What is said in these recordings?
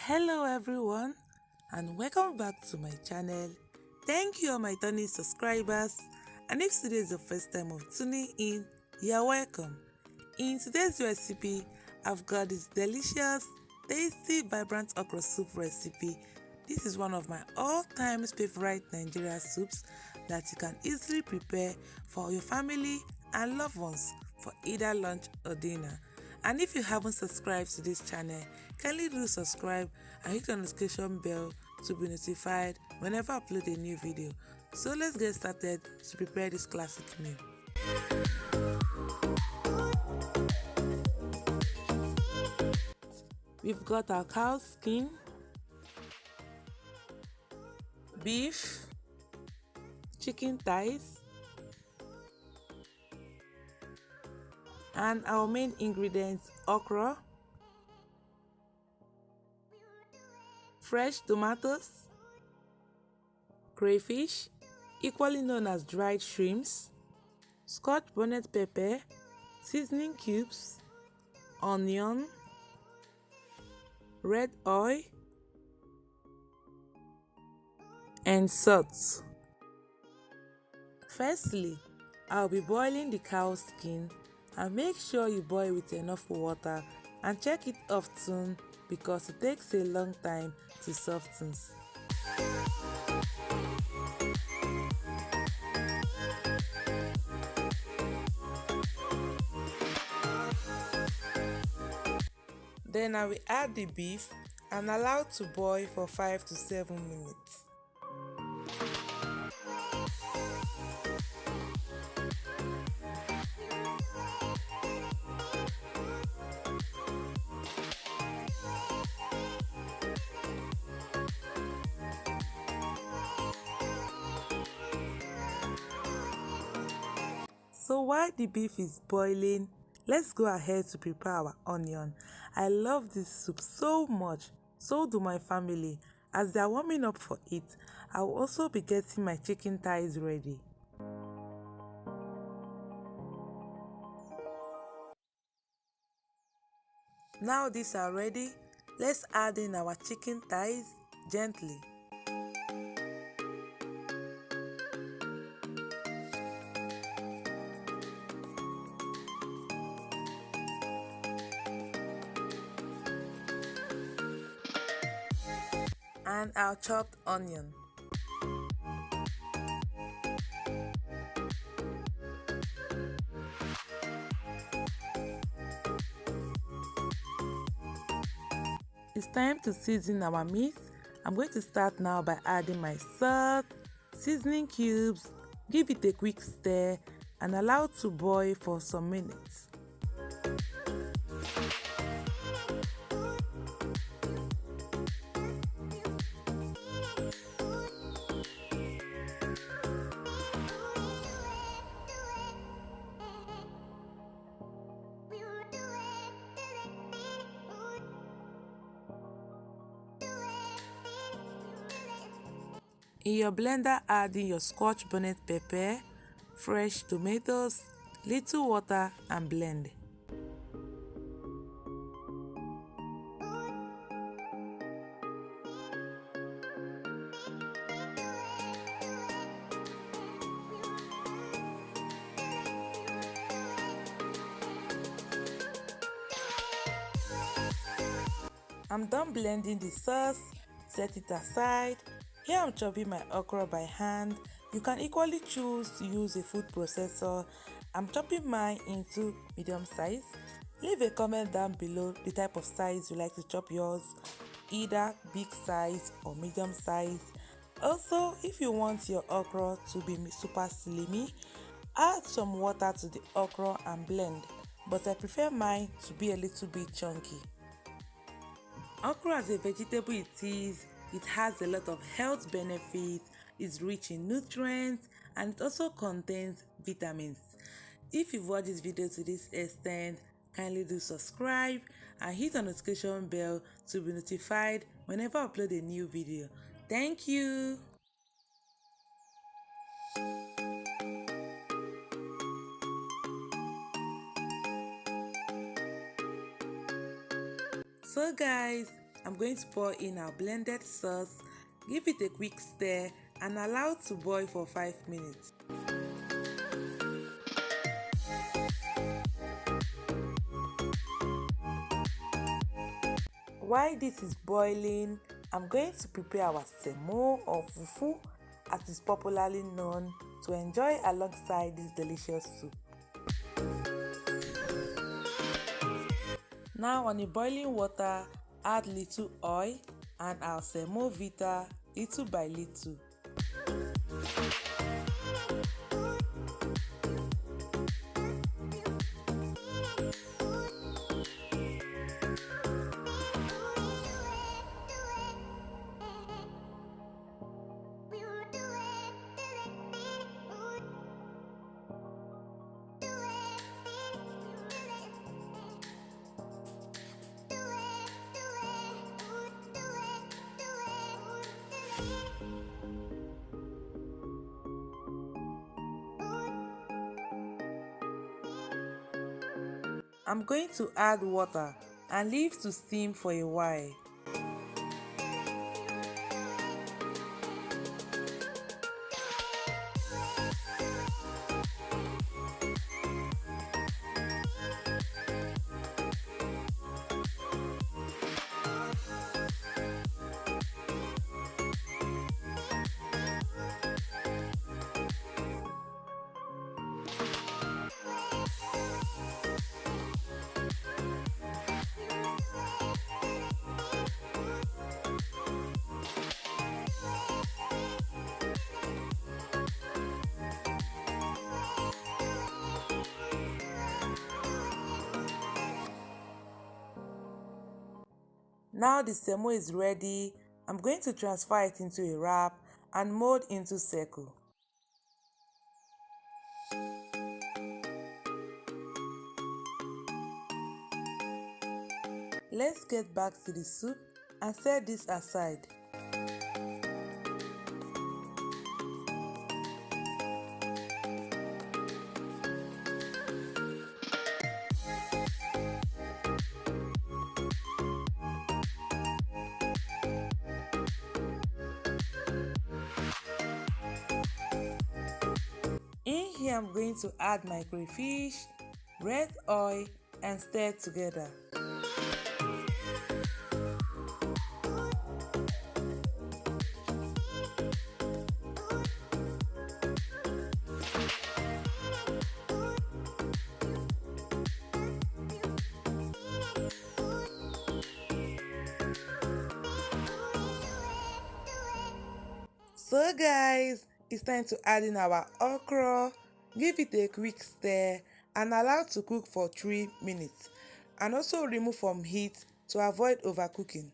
Hello everyone and welcome back to my channel. Thank you all my returning subscribers, and if today is the first time of tuning in, you're welcome. In today's recipe, I've got this delicious, tasty, vibrant okra soup recipe. This is one of my all-time favorite Nigerian soups that you can easily prepare for your family and loved ones for either lunch or dinner. And if you haven't subscribed to this channel, kindly do subscribe and hit the notification bell to be notified whenever I upload a new video. So let's get started to prepare this classic meal. We've got our cow skin, beef, chicken thighs, and our main ingredients: okra, fresh tomatoes, crayfish, equally known as dried shrimps, scotch bonnet pepper, seasoning cubes, onion, red oil, and salt. Firstly, I'll be boiling the cow skin, and make sure you boil with enough water and check it often because it takes a long time to soften. Then I will add the beef and allow to boil for 5 to 7 minutes. So while the beef is boiling, let's go ahead to prepare our onion. I love this soup so much, so do my family. As they are warming up for it, I will also be getting my chicken thighs ready. Now these are ready, let's add in our chicken thighs gently. And our chopped onion. It's time to season our meat. I'm going to start now by adding my salt, seasoning cubes, give it a quick stir, and allow it to boil for some minutes. In your blender, add in your scotch bonnet pepper, fresh tomatoes, little water, and blend. I'm done blending the sauce, set it aside. Here I'm chopping my okra by hand. You can equally choose to use a food processor. I'm chopping mine into medium size. Leave a comment down below the type of size you like to chop yours, either big size or medium size. Also, if you want your okra to be super slimy, add some water to the okra and blend, but I prefer mine to be a little bit chunky. Okra as a vegetable it has a lot of health benefits, it's rich in nutrients, and it also contains vitamins. If you've watched this video to this extent, kindly do subscribe and hit the notification bell to be notified whenever I upload a new video. Thank you. So guys, I'm going to pour in our blended sauce, give it a quick stir and allow it to boil for 5 minutes. While this is boiling, I'm going to prepare our semo or fufu as is popularly known to enjoy alongside this delicious soup. Now on a boiling water, add little oil and our semo vita little by little. I'm going to add water and leave to steam for a while. Now the semo is ready. I'm going to transfer it into a wrap and mold into circle. Let's get back to the soup and set this aside. In here, I'm going to add my crayfish, red oil and stir together. So guys, it's time to add in our okra, give it a quick stir and allow to cook for 3 minutes and also remove from heat to avoid overcooking.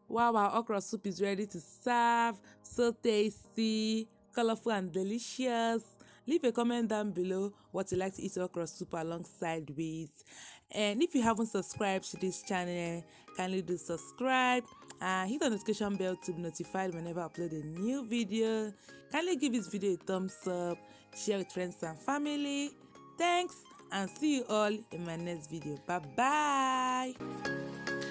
Wow, our okra soup is ready to serve. So tasty, colorful and delicious. Leave a comment down below what you like to eat okra soup alongside with. And if you haven't subscribed to this channel, kindly do subscribe and hit the notification bell to be notified whenever I upload a new video. Kindly give this video a thumbs up, share with friends and family. Thanks and see you all in my next video. Bye bye.